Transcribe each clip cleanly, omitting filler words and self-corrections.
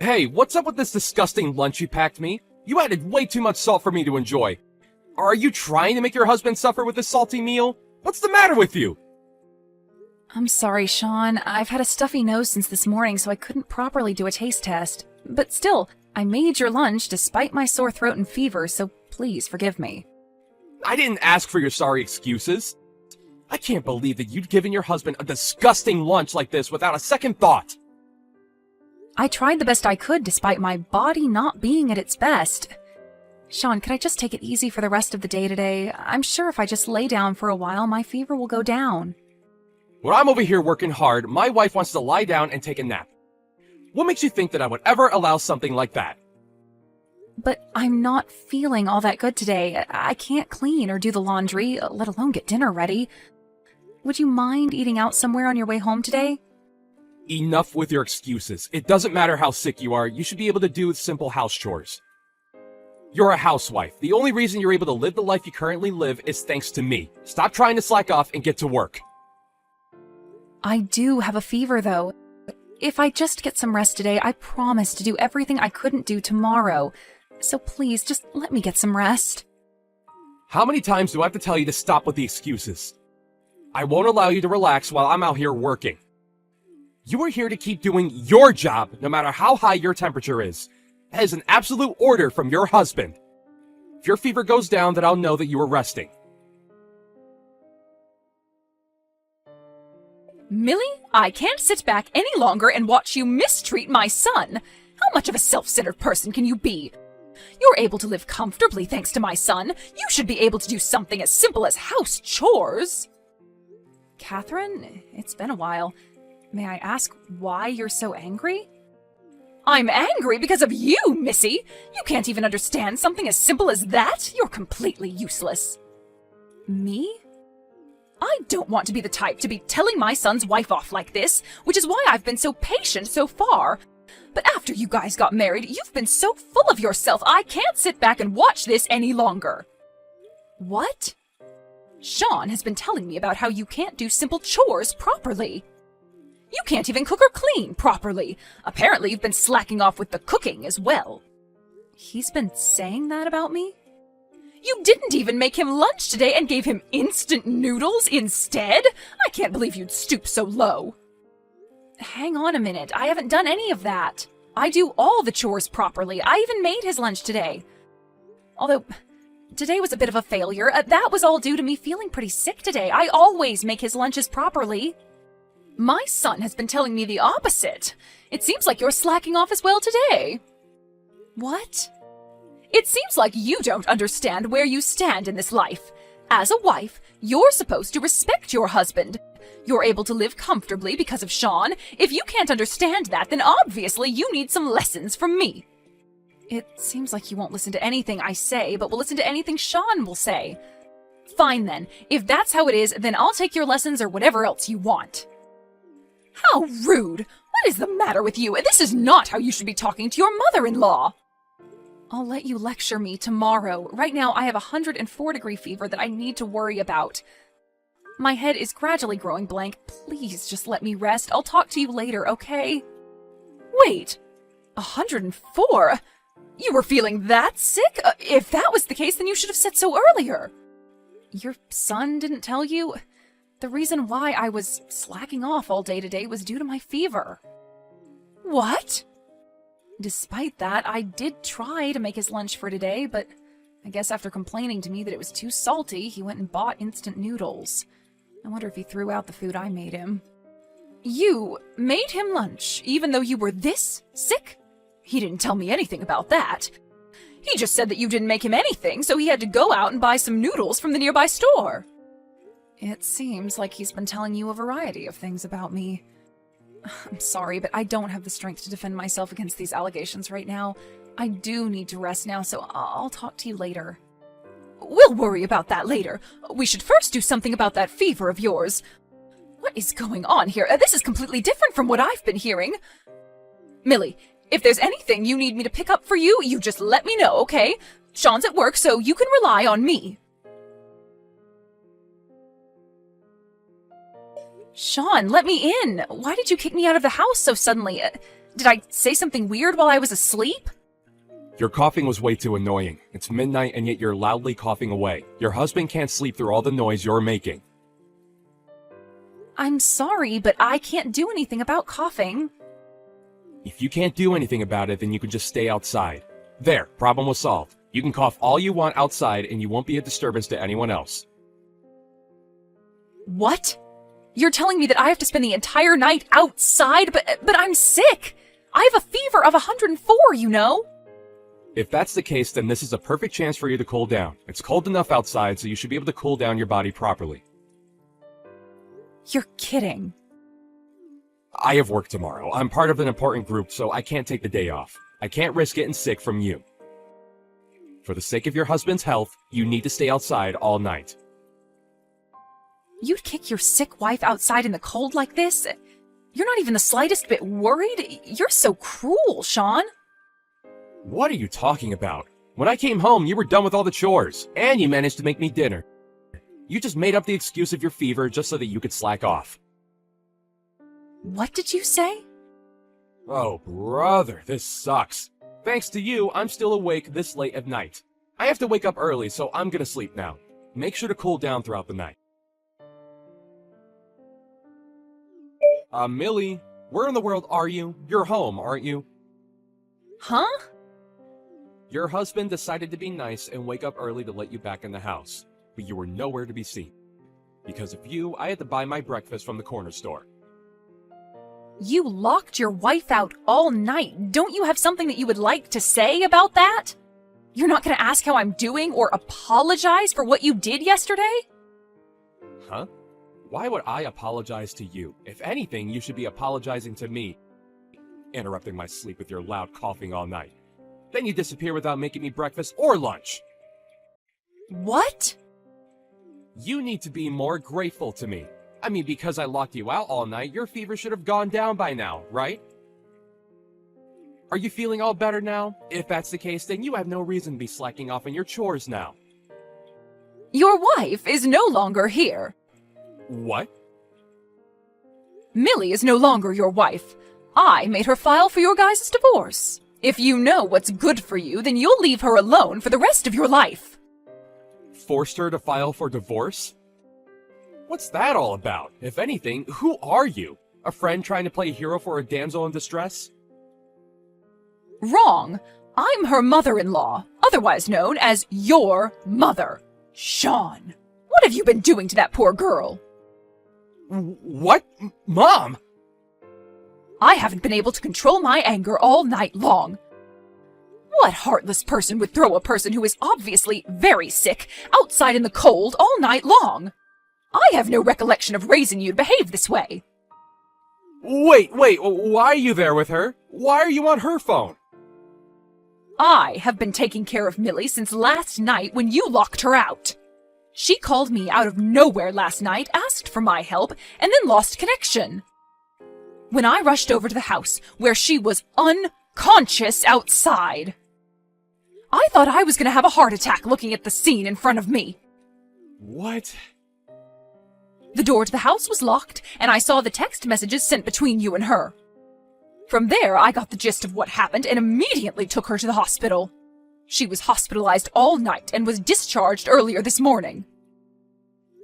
Hey, what's up with this disgusting lunch you packed me? You added way too much salt for me to enjoy. Are you trying to make your husband suffer with this salty meal? What's the matter with you? I'm sorry, Sean. I've had a stuffy nose since this morning, so I couldn't properly do a taste test. But still, I made your lunch despite my sore throat and fever, so please forgive me. I didn't ask for your sorry excuses. I can't believe that you'd given your husband a disgusting lunch like this without a second thought. I tried the best I could despite my body not being at its best. Sean, could I just take it easy for the rest of the day today? I'm sure if I just lay down for a while, my fever will go down. When I'm over here working hard, my wife wants to lie down and take a nap. What makes you think that I would ever allow something like that? But I'm not feeling all that good today. I can't clean or do the laundry, let alone get dinner ready. Would you mind eating out somewhere on your way home today? Enough with your excuses. It doesn't matter how sick you are, you should be able to do simple house chores. You're a housewife. The only reason you're able to live the life you currently live is thanks to me. Stop trying to slack off and get to work. I do have a fever, though. If I just get some rest today, I promise to do everything I couldn't do tomorrow. So please, just let me get some rest. How many times do I have to tell you to stop with the excuses? I won't allow you to relax while I'm out here working. You are here to keep doing your job, no matter how high your temperature is. That is an absolute order from your husband. If your fever goes down, then I'll know that you are resting. Millie, I can't sit back any longer and watch you mistreat my son. How much of a self-centered person can you be? You're able to live comfortably thanks to my son. You should be able to do something as simple as house chores. Catherine, it's been a while. May I ask why you're so angry? I'm angry because of you, Missy. You can't even understand something as simple as that. You're completely useless. Me? I don't want to be the type to be telling my son's wife off like this, which is why I've been so patient so far. But after you guys got married, you've been so full of yourself, I can't sit back and watch this any longer. What? Sean has been telling me about how you can't do simple chores properly. You can't even cook or clean properly. Apparently you've been slacking off with the cooking as well. He's been saying that about me? You didn't even make him lunch today and gave him instant noodles instead? I can't believe you'd stoop so low. Hang on a minute, I haven't done any of that. I do all the chores properly. I even made his lunch today. Although, today was a bit of a failure. That was all due to me feeling pretty sick today. I always make his lunches properly. My son has been telling me the opposite. It seems like you're slacking off as well today. What? It seems like you don't understand where you stand in this life. As a wife, you're supposed to respect your husband. You're able to live comfortably because of Sean. If you can't understand that, then obviously you need some lessons from me. It seems like you won't listen to anything I say, but will listen to anything Sean will say. Fine then. If that's how it is, then I'll take your lessons or whatever else you want. How rude! What is the matter with you? This is not how you should be talking to your mother-in-law. I'll let you lecture me tomorrow. Right now, I have a 104-degree fever that I need to worry about. My head is gradually growing blank. Please just let me rest. I'll talk to you later, okay? Wait, 104? You were feeling that sick? If that was the case, then you should have said so earlier. Your son didn't tell you? The reason why I was slacking off all day today was due to my fever. What? Despite that, I did try to make his lunch for today, but I guess after complaining to me that it was too salty, he went and bought instant noodles. I wonder if he threw out the food I made him. You made him lunch, even though you were this sick? He didn't tell me anything about that. He just said that you didn't make him anything, so he had to go out and buy some noodles from the nearby store. It seems like he's been telling you a variety of things about me. I'm sorry, but I don't have the strength to defend myself against these allegations right now. I do need to rest now, so I'll talk to you later. We'll worry about that later. We should first do something about that fever of yours. What is going on here? This is completely different from what I've been hearing. Millie, if there's anything you need me to pick up for you, you just let me know, okay? Sean's at work, so you can rely on me. Sean, let me in! Why did you kick me out of the house so suddenly? Did I say something weird while I was asleep? Your coughing was way too annoying. It's midnight and yet you're loudly coughing away. Your husband can't sleep through all the noise you're making. I'm sorry, but I can't do anything about coughing. If you can't do anything about it, then you can just stay outside. There, problem was solved. You can cough all you want outside and you won't be a disturbance to anyone else. What? You're telling me that I have to spend the entire night outside, but I'm sick. I have a fever of 104, you know? If that's the case, then this is a perfect chance for you to cool down. It's cold enough outside, so you should be able to cool down your body properly. You're kidding. I have work tomorrow. I'm part of an important group, so I can't take the day off. I can't risk getting sick from you. For the sake of your husband's health, you need to stay outside all night. You'd kick your sick wife outside in the cold like this? You're not even the slightest bit worried? You're so cruel, Sean. What are you talking about? When I came home, you were done with all the chores, and you managed to make me dinner. You just made up the excuse of your fever just so that you could slack off. What did you say? Oh, brother, this sucks. Thanks to you, I'm still awake this late at night. I have to wake up early, so I'm gonna sleep now. Make sure to cool down throughout the night. Millie, where in the world are you? You're home, aren't you? Huh? Your husband decided to be nice and wake up early to let you back in the house, but you were nowhere to be seen. Because of you, I had to buy my breakfast from the corner store. You locked your wife out all night. Don't you have something that you would like to say about that? You're not going to ask how I'm doing or apologize for what you did yesterday? Huh? Why would I apologize to you? If anything, you should be apologizing to me. Interrupting my sleep with your loud coughing all night. Then you disappear without making me breakfast or lunch. What? You need to be more grateful to me. I mean, because I locked you out all night, your fever should have gone down by now, right? Are you feeling all better now? If that's the case, then you have no reason to be slacking off on your chores now. Your wife is no longer here. What? Millie is no longer your wife. I made her file for your guys' divorce. If you know what's good for you, then you'll leave her alone for the rest of your life. Forced her to file for divorce? What's that all about? If anything, who are you? A friend trying to play hero for a damsel in distress? Wrong. I'm her mother-in-law, otherwise known as your mother. Sean, what have you been doing to that poor girl? What? Mom? I haven't been able to control my anger all night long. What heartless person would throw a person who is obviously very sick outside in the cold all night long? I have no recollection of raising you to behave this way. Wait, why are you there with her? Why are you on her phone? I have been taking care of Millie since last night when you locked her out. She called me out of nowhere last night, asked for my help, and then lost connection. When I rushed over to the house, where she was unconscious outside, I thought I was going to have a heart attack looking at the scene in front of me. What? The door to the house was locked, and I saw the text messages sent between you and her. From there, I got the gist of what happened and immediately took her to the hospital. She was hospitalized all night and was discharged earlier this morning.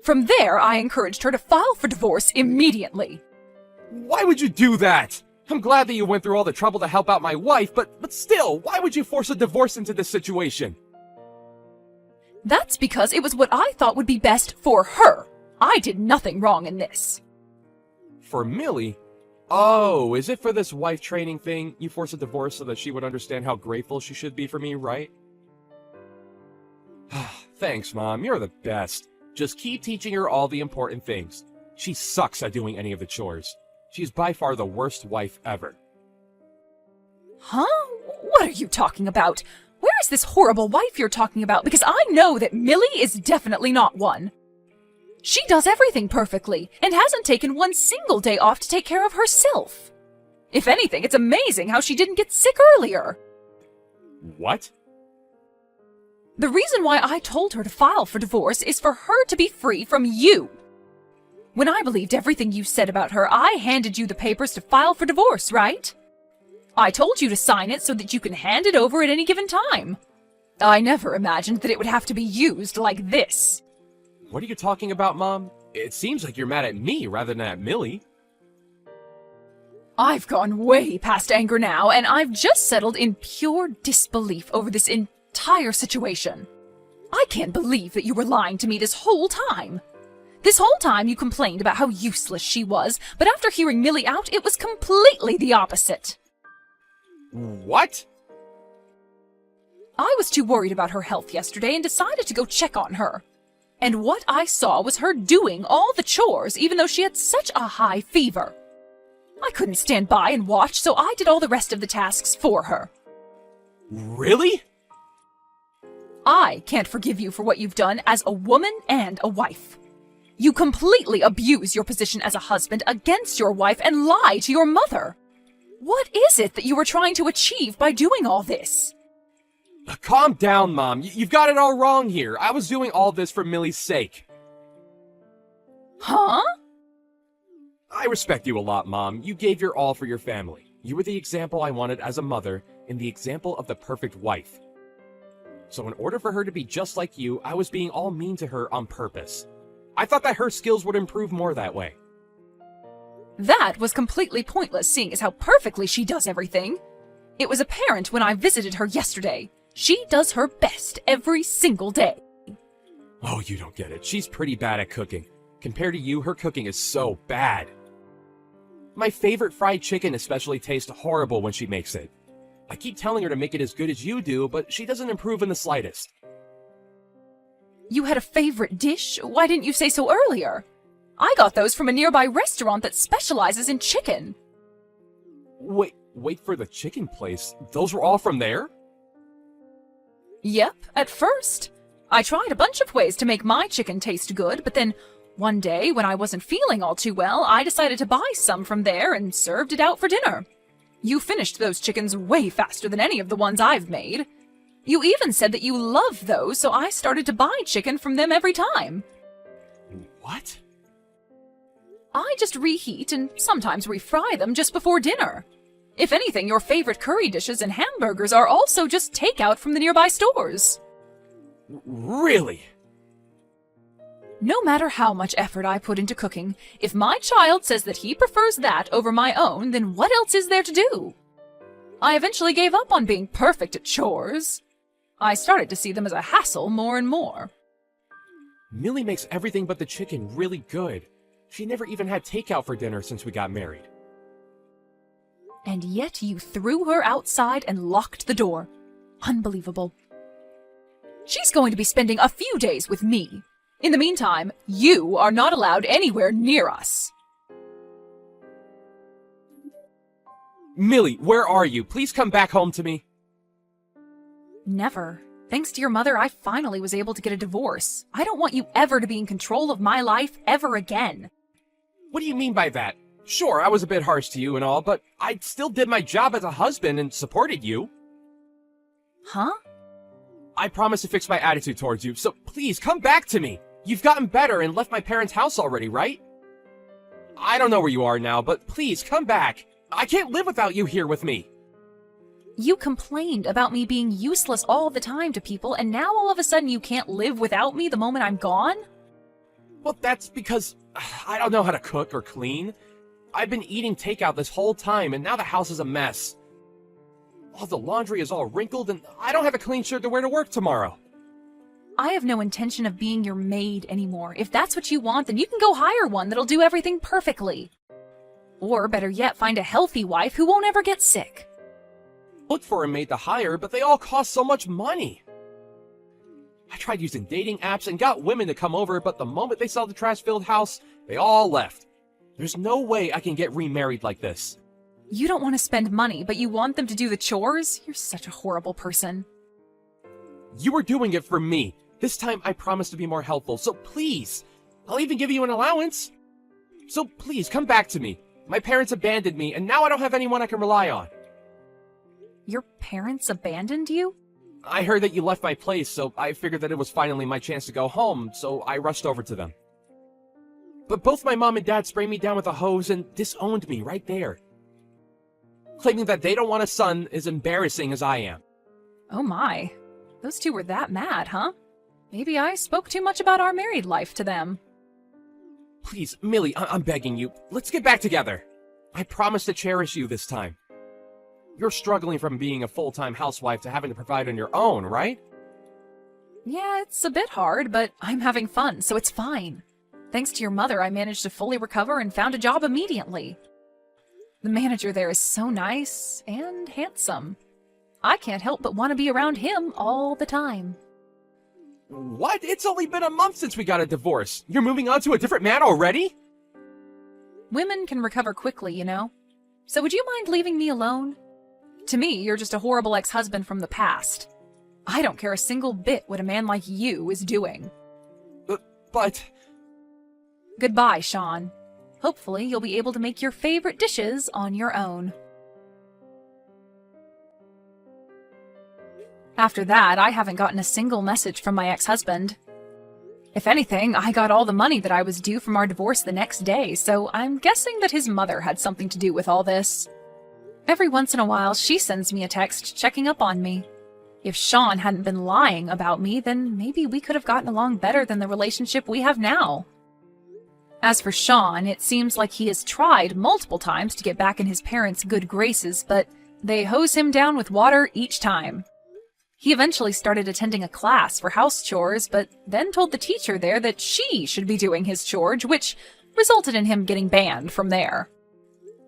From there, I encouraged her to file for divorce immediately. Why would you do that? I'm glad that you went through all the trouble to help out my wife, but still, why would you force a divorce into this situation? That's because it was what I thought would be best for her. I did nothing wrong in this. For Millie? Oh, is it for this wife training thing? You forced a divorce so that she would understand how grateful she should be for me, right? Thanks, Mom. You're the best. Just keep teaching her all the important things. She sucks at doing any of the chores. She's by far the worst wife ever. Huh? What are you talking about? Where is this horrible wife you're talking about? Because I know that Millie is definitely not one. She does everything perfectly and hasn't taken one single day off to take care of herself. If anything, it's amazing how she didn't get sick earlier. What? The reason why I told her to file for divorce is for her to be free from you. When I believed everything you said about her, I handed you the papers to file for divorce, right? I told you to sign it so that you can hand it over at any given time. I never imagined that it would have to be used like this. What are you talking about, Mom? It seems like you're mad at me rather than at Millie. I've gone way past anger now, and I've just settled in pure disbelief over this entire situation. I can't believe that you were lying to me this whole time. This whole time you complained about how useless she was, but after hearing Millie out, it was completely the opposite. What? I was too worried about her health yesterday and decided to go check on her. And what I saw was her doing all the chores, even though she had such a high fever. I couldn't stand by and watch, so I did all the rest of the tasks for her. Really? I can't forgive you for what you've done as a woman and a wife. You completely abuse your position as a husband against your wife and lie to your mother. What is it that you were trying to achieve by doing all this? Calm down, Mom. You've got it all wrong here. I was doing all this for Millie's sake. Huh? I respect you a lot, Mom. You gave your all for your family. You were the example I wanted as a mother and the example of the perfect wife. So in order for her to be just like you, I was being all mean to her on purpose. I thought that her skills would improve more that way. That was completely pointless, seeing as how perfectly she does everything. It was apparent when I visited her yesterday. She does her best every single day. Oh, you don't get it. She's pretty bad at cooking. Compared to you, her cooking is so bad. My favorite fried chicken especially tastes horrible when she makes it. I keep telling her to make it as good as you do, but she doesn't improve in the slightest. You had a favorite dish? Why didn't you say so earlier? I got those from a nearby restaurant that specializes in chicken. Wait for the chicken place. Those were all from there? Yep, at first. I tried a bunch of ways to make my chicken taste good, but then one day when I wasn't feeling all too well, I decided to buy some from there and served it out for dinner. You finished those chickens way faster than any of the ones I've made. You even said that you love those, so I started to buy chicken from them every time. What? I just reheat and sometimes refry them just before dinner. If anything, your favorite curry dishes and hamburgers are also just takeout from the nearby stores. Really? No matter how much effort I put into cooking, if my child says that he prefers that over my own, then what else is there to do? I eventually gave up on being perfect at chores. I started to see them as a hassle more and more. Millie makes everything but the chicken really good. She never even had takeout for dinner since we got married. And yet you threw her outside and locked the door. Unbelievable. She's going to be spending a few days with me. In the meantime, you are not allowed anywhere near us. Millie, where are you? Please come back home to me. Never. Thanks to your mother, I finally was able to get a divorce. I don't want you ever to be in control of my life ever again. What do you mean by that? Sure, I was a bit harsh to you and all, but I still did my job as a husband and supported you. Huh? I promised to fix my attitude towards you, so please come back to me. You've gotten better and left my parents' house already, right? I don't know where you are now, but please come back. I can't live without you here with me. You complained about me being useless all the time to people, and now all of a sudden you can't live without me the moment I'm gone? Well, that's because I don't know how to cook or clean. I've been eating takeout this whole time, and now the house is a mess. All the laundry is all wrinkled, and I don't have a clean shirt to wear to work tomorrow. I have no intention of being your maid anymore. If that's what you want, then you can go hire one that'll do everything perfectly. Or, better yet, find a healthy wife who won't ever get sick. Looked for a maid to hire, but they all cost so much money. I tried using dating apps and got women to come over, but the moment they saw the trash-filled house, they all left. There's no way I can get remarried like this. You don't want to spend money, but you want them to do the chores? You're such a horrible person. You were doing it for me. This time I promise to be more helpful, so please. I'll even give you an allowance. So please, come back to me. My parents abandoned me, and now I don't have anyone I can rely on. Your parents abandoned you? I heard that you left my place, so I figured that it was finally my chance to go home, so I rushed over to them. But both my mom and dad sprayed me down with a hose and disowned me right there. claiming that they don't want a son as embarrassing as I am. Oh my. Those two were that mad, huh? Maybe I spoke too much about our married life to them. Please, Millie, I'm begging you, let's get back together. I promise to cherish you this time. You're struggling from being a full-time housewife to having to provide on your own, right? Yeah, it's a bit hard, but I'm having fun, so it's fine. Thanks to your mother, I managed to fully recover and found a job immediately. The manager there is so nice and handsome. I can't help but want to be around him all the time. What? It's only been a month since we got a divorce. You're moving on to a different man already? Women can recover quickly, you know. So would you mind leaving me alone? To me, you're just a horrible ex-husband from the past. I don't care a single bit what a man like you is doing. But... Goodbye, Sean. Hopefully, you'll be able to make your favorite dishes on your own. After that, I haven't gotten a single message from my ex-husband. If anything, I got all the money that I was due from our divorce the next day, so I'm guessing that his mother had something to do with all this. Every once in a while, she sends me a text checking up on me. If Sean hadn't been lying about me, then maybe we could have gotten along better than the relationship we have now. As for Sean, it seems like he has tried multiple times to get back in his parents' good graces, but they hose him down with water each time. He eventually started attending a class for house chores, but then told the teacher there that she should be doing his chores, which resulted in him getting banned from there.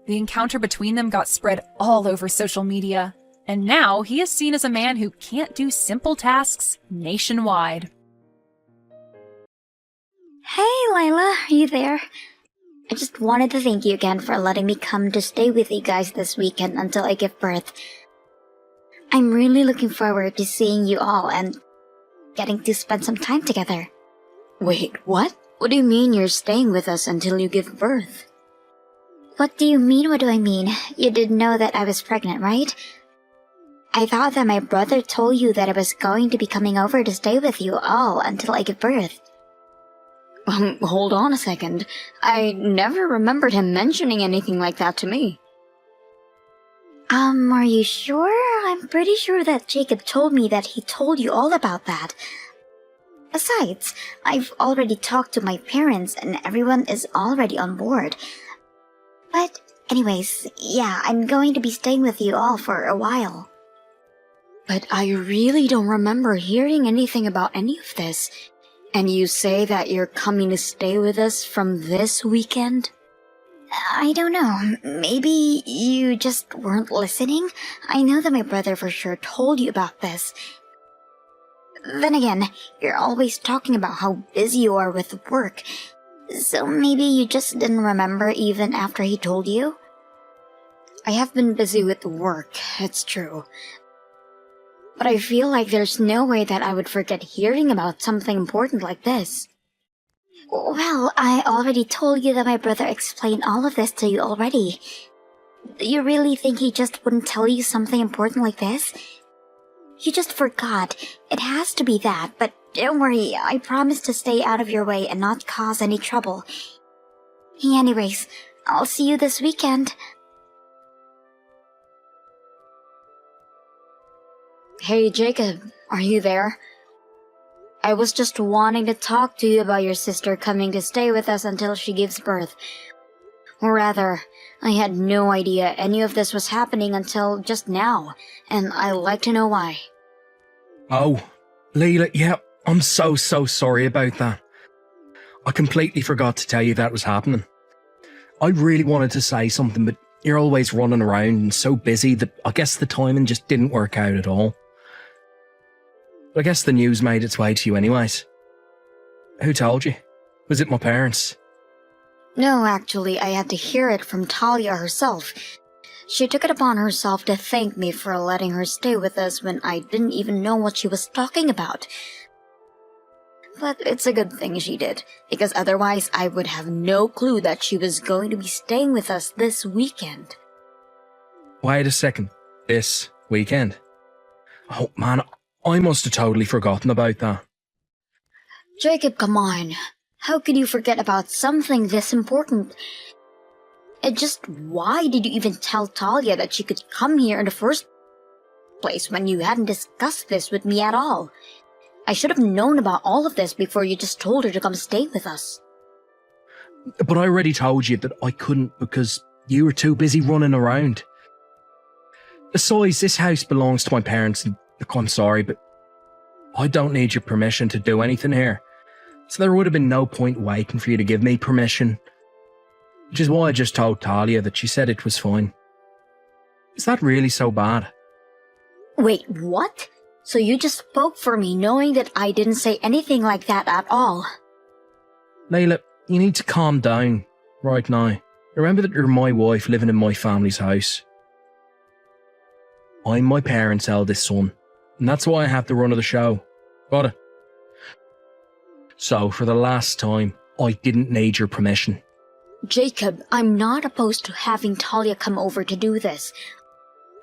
The encounter between them got spread all over social media, and now he is seen as a man who can't do simple tasks nationwide. Hey, Lila, are you there? I just wanted to thank you again for letting me come to stay with you guys this weekend until I give birth. I'm really looking forward to seeing you all and getting to spend some time together. Wait, what? What do you mean you're staying with us until you give birth? What do you mean, what do I mean? You didn't know that I was pregnant, right? I thought that my brother told you that I was going to be coming over to stay with you all until I give birth. Hold on a second. I never remembered him mentioning anything like that to me. Are you sure? I'm pretty sure that Jacob told me that he told you all about that. Besides, I've already talked to my parents and everyone is already on board. But anyways, yeah, I'm going to be staying with you all for a while. But I really don't remember hearing anything about any of this. And you say that you're coming to stay with us from this weekend? I don't know. Maybe you just weren't listening? I know that my brother for sure told you about this. Then again, you're always talking about how busy you are with work. So maybe you just didn't remember even after he told you? I have been busy with work, it's true. But I feel like there's no way that I would forget hearing about something important like this. Well, I already told you that my brother explained all of this to you already. Do you really think he just wouldn't tell you something important like this? You just forgot. It has to be that, but don't worry, I promise to stay out of your way and not cause any trouble. Anyways, I'll see you this weekend. Hey Jacob, are you there? I was just wanting to talk to you about your sister coming to stay with us until she gives birth. Or rather, I had no idea any of this was happening until just now, and I'd like to know why. Oh, Leela, yeah, I'm so sorry about that. I completely forgot to tell you that was happening. I really wanted to say something, but you're always running around and so busy that I guess the timing just didn't work out at all. But I guess the news made its way to you anyways. Who told you? Was it my parents? No, actually, I had to hear it from Talia herself. She took it upon herself to thank me for letting her stay with us when I didn't even know what she was talking about. But it's a good thing she did, because otherwise I would have no clue that she was going to be staying with us this weekend. Wait a second. This weekend? Oh man, I must have totally forgotten about that. Jacob, come on. How could you forget about something this important? It just, why did you even tell Talia that she could come here in the first place when you hadn't discussed this with me at all? I should have known about all of this before you just told her to come stay with us. But I already told you that I couldn't because you were too busy running around. Besides, this house belongs to my parents and look, I'm sorry, but I don't need your permission to do anything here. So there would have been no point waiting for you to give me permission. Which is why I just told Talia that she said it was fine. Is that really so bad? Wait, what? So you just spoke for me knowing that I didn't say anything like that at all? Layla, you need to calm down right now. Remember that you're my wife living in my family's house. I'm my parents' eldest son, and that's why I have the run of the show. Got it? So, for the last time, I didn't need your permission. Jacob, I'm not opposed to having Talia come over to do this.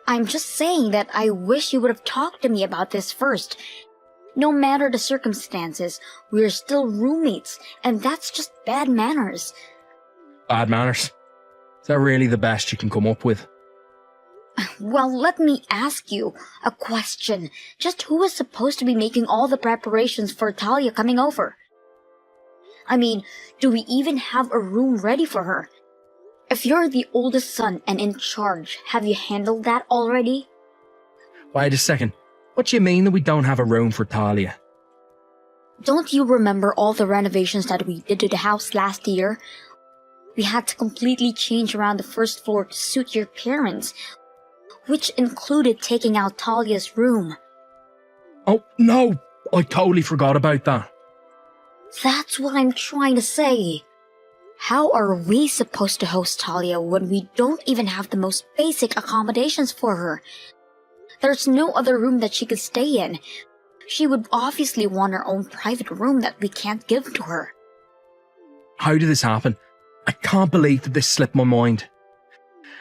I'm just saying that I wish you would have talked to me about this first. No matter the circumstances, we're still roommates, and that's just bad manners. Bad manners? Is that really the best you can come up with? Well, let me ask you a question. Just who is supposed to be making all the preparations for Talia coming over? I mean, do we even have a room ready for her? If you're the oldest son and in charge, have you handled that already? Wait a second. What do you mean that we don't have a room for Talia? Don't you remember all the renovations that we did to the house last year? We had to completely change around the first floor to suit your parents, which included taking out Talia's room. Oh, no! I totally forgot about that. That's what I'm trying to say. How are we supposed to host Talia when we don't even have the most basic accommodations for her? There's no other room that she could stay in. She would obviously want her own private room that we can't give to her. How did this happen? I can't believe that this slipped my mind.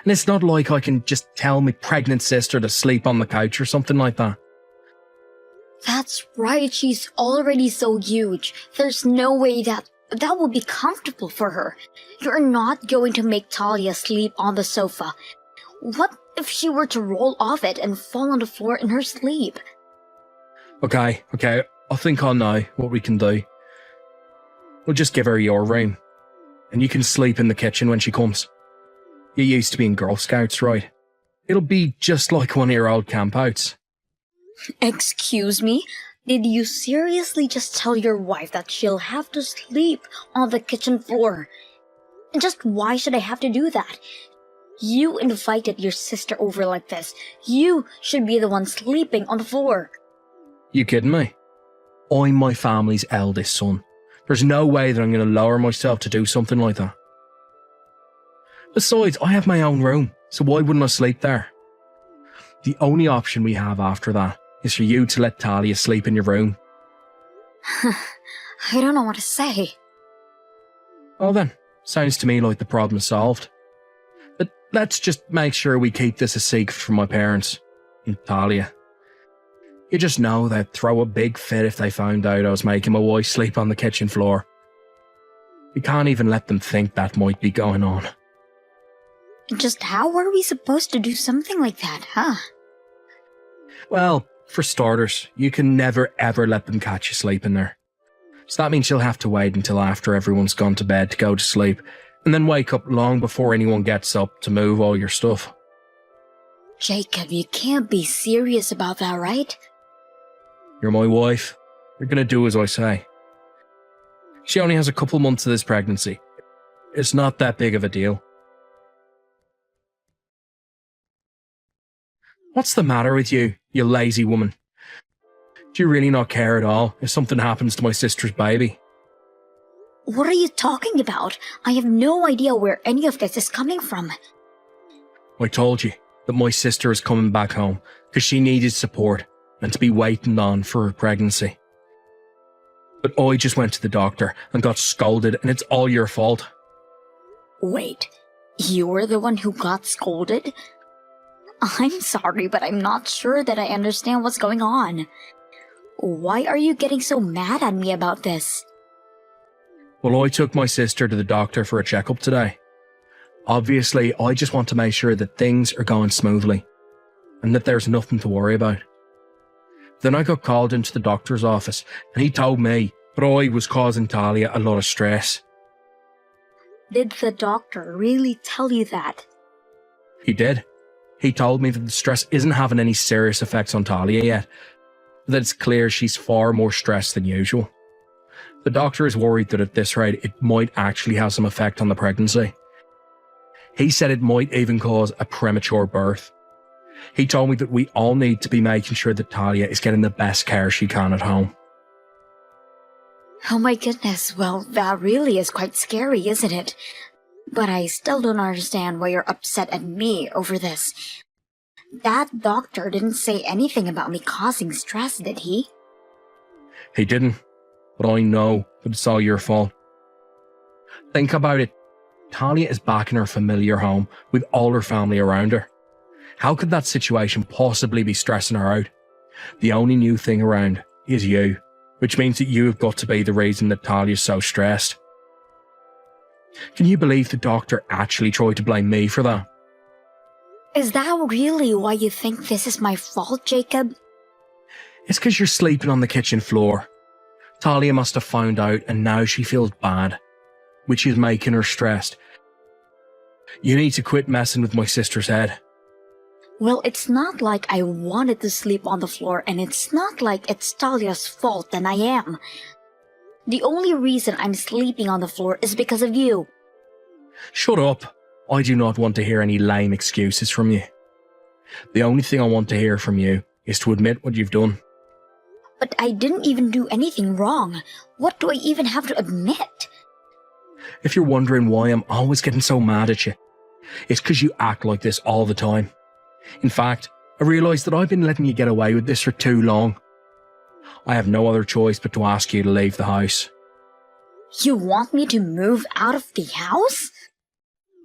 And it's not like I can just tell my pregnant sister to sleep on the couch or something like that. That's right, she's already so huge. There's no way that will be comfortable for her. You're not going to make Talia sleep on the sofa. What if she were to roll off it and fall on the floor in her sleep? Okay, I think I know what we can do. We'll just give her your room. And you can sleep in the kitchen when she comes. You used to be in Girl Scouts, right? It'll be just like one of your old campouts. Excuse me? Did you seriously just tell your wife that she'll have to sleep on the kitchen floor? And just why should I have to do that? You invited your sister over like this. You should be the one sleeping on the floor. You kidding me? I'm my family's eldest son. There's no way that I'm going to lower myself to do something like that. Besides, I have my own room, so why wouldn't I sleep there? The only option we have after that is for you to let Talia sleep in your room. I don't know what to say. Well then, sounds to me like the problem is solved. But let's just make sure we keep this a secret from my parents and Talia. You just know they'd throw a big fit if they found out I was making my wife sleep on the kitchen floor. We can't even let them think that might be going on. Just how are we supposed to do something like that, huh? Well, for starters, you can never ever let them catch you sleeping there. So that means you'll have to wait until after everyone's gone to bed to go to sleep, and then wake up long before anyone gets up to move all your stuff. Jacob, you can't be serious about that, right? You're my wife. You're gonna do as I say. She only has a couple months of this pregnancy. It's not that big of a deal. What's the matter with you, you lazy woman? Do you really not care at all if something happens to my sister's baby? What are you talking about? I have no idea where any of this is coming from. I told you that my sister is coming back home because she needed support and to be waiting on for her pregnancy. But I just went to the doctor and got scolded, and it's all your fault. Wait, you were the one who got scolded? I'm sorry, but I'm not sure that I understand what's going on. Why are you getting so mad at me about this? Well, I took my sister to the doctor for a checkup today. Obviously, I just want to make sure that things are going smoothly and that there's nothing to worry about. Then I got called into the doctor's office and he told me that I was causing Talia a lot of stress. Did the doctor really tell you that? He did. He told me that the stress isn't having any serious effects on Talia yet, but that it's clear she's far more stressed than usual. The doctor is worried that at this rate it might actually have some effect on the pregnancy. He said it might even cause a premature birth. He told me that we all need to be making sure that Talia is getting the best care she can at home. Oh my goodness, well, that really is quite scary, isn't it? But I still don't understand why you're upset at me over this. That doctor didn't say anything about me causing stress, did he? He didn't, but I know that it's all your fault. Think about it. Talia is back in her familiar home with all her family around her. How could that situation possibly be stressing her out? The only new thing around is you, which means that you have got to be the reason that Talia's so stressed. Can you believe the doctor actually tried to blame me for that? Is that really why you think this is my fault, Jacob? It's because you're sleeping on the kitchen floor. Talia must have found out and now she feels bad, which is making her stressed. You need to quit messing with my sister's head. Well, it's not like I wanted to sleep on the floor, and it's not like it's Talia's fault that I am. The only reason I'm sleeping on the floor is because of you. Shut up. I do not want to hear any lame excuses from you. The only thing I want to hear from you is to admit what you've done. But I didn't even do anything wrong. What do I even have to admit? If you're wondering why I'm always getting so mad at you, it's because you act like this all the time. In fact, I realise that I've been letting you get away with this for too long. I have no other choice but to ask you to leave the house. You want me to move out of the house?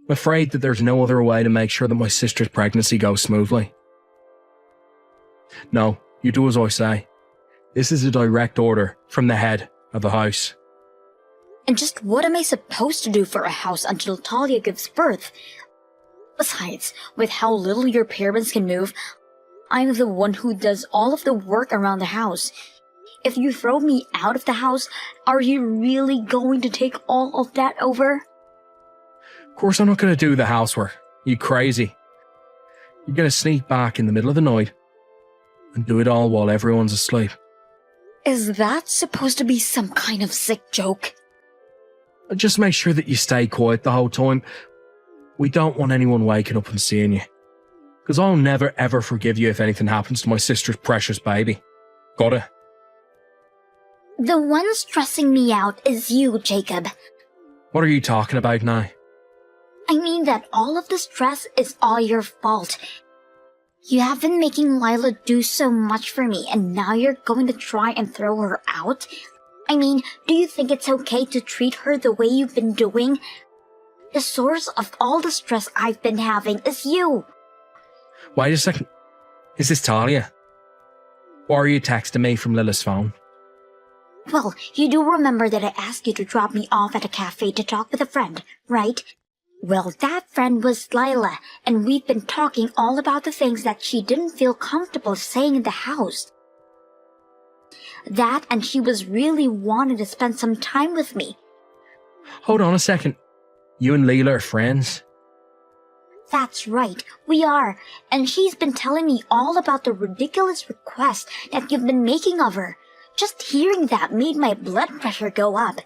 I'm afraid that there's no other way to make sure that my sister's pregnancy goes smoothly. No, you do as I say. This is a direct order from the head of the house. And just what am I supposed to do for a house until Talia gives birth? Besides, with how little your parents can move, I'm the one who does all of the work around the house. If you throw me out of the house, are you really going to take all of that over? Of course I'm not going to do the housework. You crazy. You're going to sneak back in the middle of the night and do it all while everyone's asleep. Is that supposed to be some kind of sick joke? Just make sure that you stay quiet the whole time. We don't want anyone waking up and seeing you. Because I'll never ever forgive you if anything happens to my sister's precious baby. Got it? The one stressing me out is you, Jacob. What are you talking about now? I mean that all of the stress is all your fault. You have been making Lila do so much for me, and now you're going to try and throw her out? I mean, do you think it's okay to treat her the way you've been doing? The source of all the stress I've been having is you. Wait a second. Is this Talia? Why are you texting me from Lila's phone? Well, you do remember that I asked you to drop me off at a cafe to talk with a friend, right? Well, that friend was Lila, and we've been talking all about the things that she didn't feel comfortable saying in the house. That, and she was really wanting to spend some time with me. Hold on a second. You and Leela are friends? That's right, we are, and she's been telling me all about the ridiculous request that you've been making of her. Just hearing that made my blood pressure go up.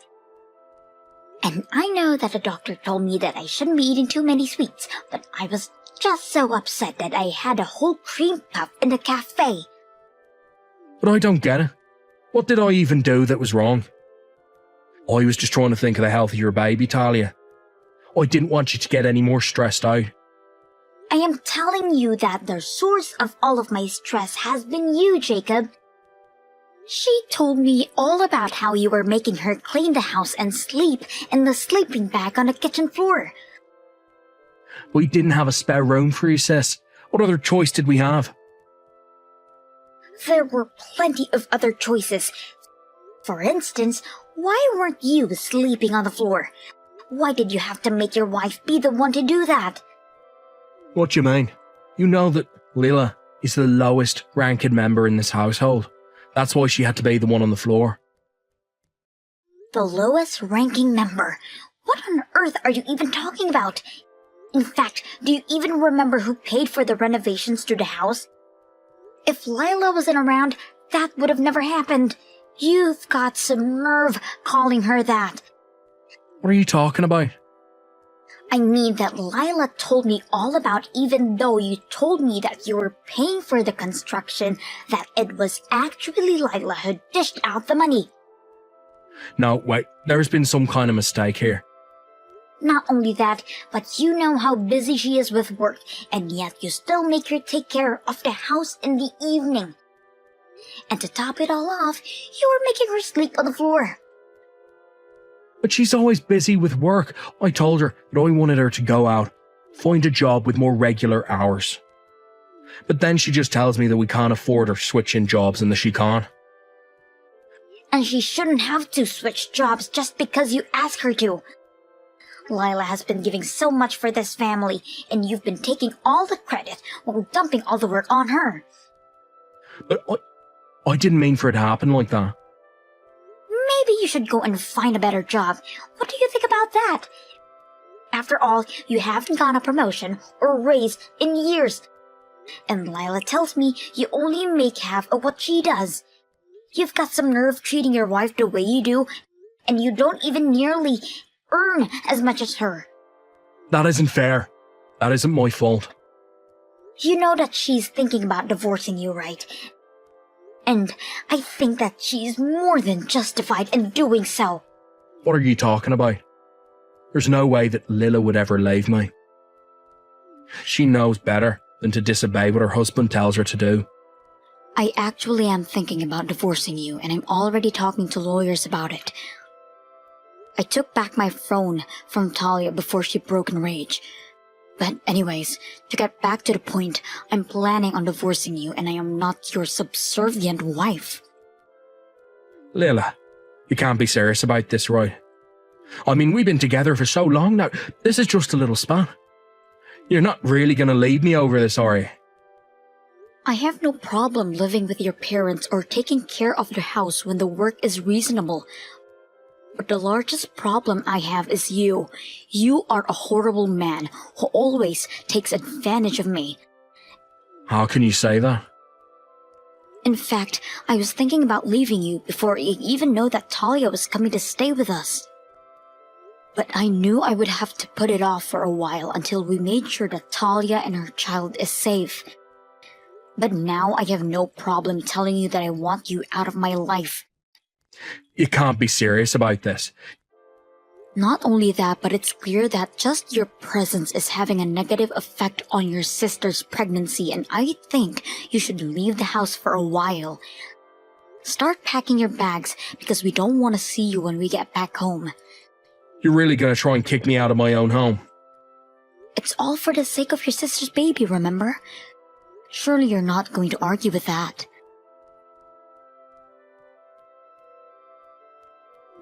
And I know that the doctor told me that I shouldn't be eating too many sweets, but I was just so upset that I had a whole cream puff in the cafe. But I don't get it. What did I even do that was wrong? I was just trying to think of the health of your baby, Talia. I didn't want you to get any more stressed out. I am telling you that the source of all of my stress has been you, Jacob. She told me all about how you were making her clean the house and sleep in the sleeping bag on the kitchen floor. We didn't have a spare room for you, sis. What other choice did we have? There were plenty of other choices. For instance, why weren't you sleeping on the floor? Why did you have to make your wife be the one to do that? What do you mean? You know that Lila is the lowest ranking member in this household. That's why she had to be the one on the floor. The lowest ranking member? What on earth are you even talking about? In fact, do you even remember who paid for the renovations to the house? If Lila wasn't around, that would have never happened. You've got some nerve calling her that. What are you talking about? I mean that Lila told me all about, even though you told me that you were paying for the construction, that it was actually Lila who dished out the money. No, wait, there's been some kind of mistake here. Not only that, but you know how busy she is with work, and yet you still make her take care of the house in the evening. And to top it all off, you were making her sleep on the floor. But she's always busy with work. I told her that I wanted her to go out, find a job with more regular hours. But then she just tells me that we can't afford her switching jobs and that she can't. And she shouldn't have to switch jobs just because you ask her to. Lila has been giving so much for this family, and you've been taking all the credit while dumping all the work on her. But I didn't mean for it to happen like that. Maybe you should go and find a better job. What do you think about that? After all, you haven't gotten a promotion or raise in years. And Lila tells me you only make half of what she does. You've got some nerve treating your wife the way you do, and you don't even nearly earn as much as her. That isn't fair. That isn't my fault. You know that she's thinking about divorcing you, right? And I think that she's more than justified in doing so. What are you talking about? There's no way that Lila would ever leave me. She knows better than to disobey what her husband tells her to do. I actually am thinking about divorcing you, and I'm already talking to lawyers about it. I took back my phone from Talia before she broke in rage. But anyways, to get back to the point, I'm planning on divorcing you, and I am not your subservient wife. Lila, you can't be serious about this, right? I mean, we've been together for so long now. This is just a little span. You're not really going to leave me over this, are you? I have no problem living with your parents or taking care of the house when the work is reasonable. But the largest problem I have is you. You are a horrible man who always takes advantage of me. How can you say that? In fact, I was thinking about leaving you before I even know that Talia was coming to stay with us. But I knew I would have to put it off for a while until we made sure that Talia and her child is safe. But now I have no problem telling you that I want you out of my life. You can't be serious about this. Not only that, but it's clear that just your presence is having a negative effect on your sister's pregnancy, and I think you should leave the house for a while. Start packing your bags because we don't want to see you when we get back home. You're really going to try and kick me out of my own home? It's all for the sake of your sister's baby, remember? Surely you're not going to argue with that.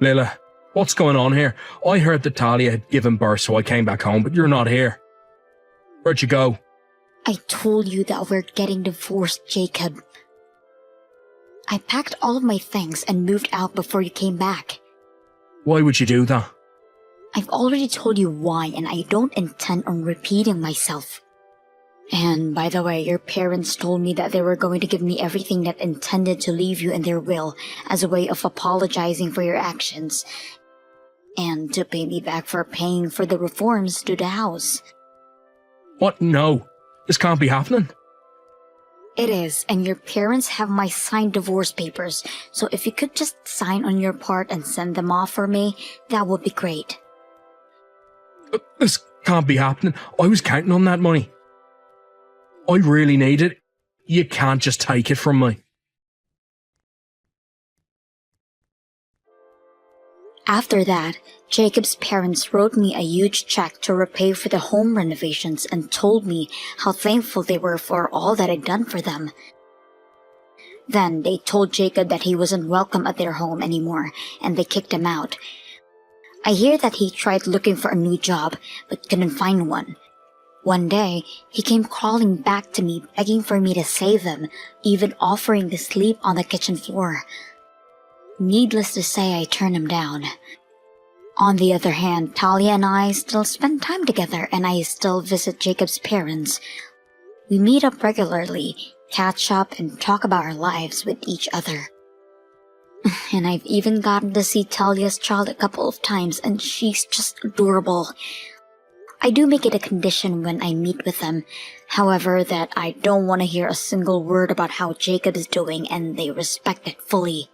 Lila, what's going on here? I heard that Talia had given birth, so I came back home, but you're not here. Where'd you go? I told you that we're getting divorced, Jacob. I packed all of my things and moved out before you came back. Why would you do that? I've already told you why, and I don't intend on repeating myself. And by the way, your parents told me that they were going to give me everything that intended to leave you in their will as a way of apologizing for your actions, and to pay me back for paying for the reforms to the house. What? No. This can't be happening. It is, and your parents have my signed divorce papers, so if you could just sign on your part and send them off for me, that would be great. This can't be happening. I was counting on that money. I really need it. You can't just take it from me. After that, Jacob's parents wrote me a huge check to repay for the home renovations and told me how thankful they were for all that I'd done for them. Then they told Jacob that he wasn't welcome at their home anymore, and they kicked him out. I hear that he tried looking for a new job, but couldn't find one. One day, he came crawling back to me begging for me to save him, even offering to sleep on the kitchen floor. Needless to say, I turned him down. On the other hand, Talia and I still spend time together, and I still visit Jacob's parents. We meet up regularly, catch up, and talk about our lives with each other. And I've even gotten to see Talia's child a couple of times, and she's just adorable. I do make it a condition when I meet with them, however, that I don't want to hear a single word about how Jacob is doing, and they respect it fully.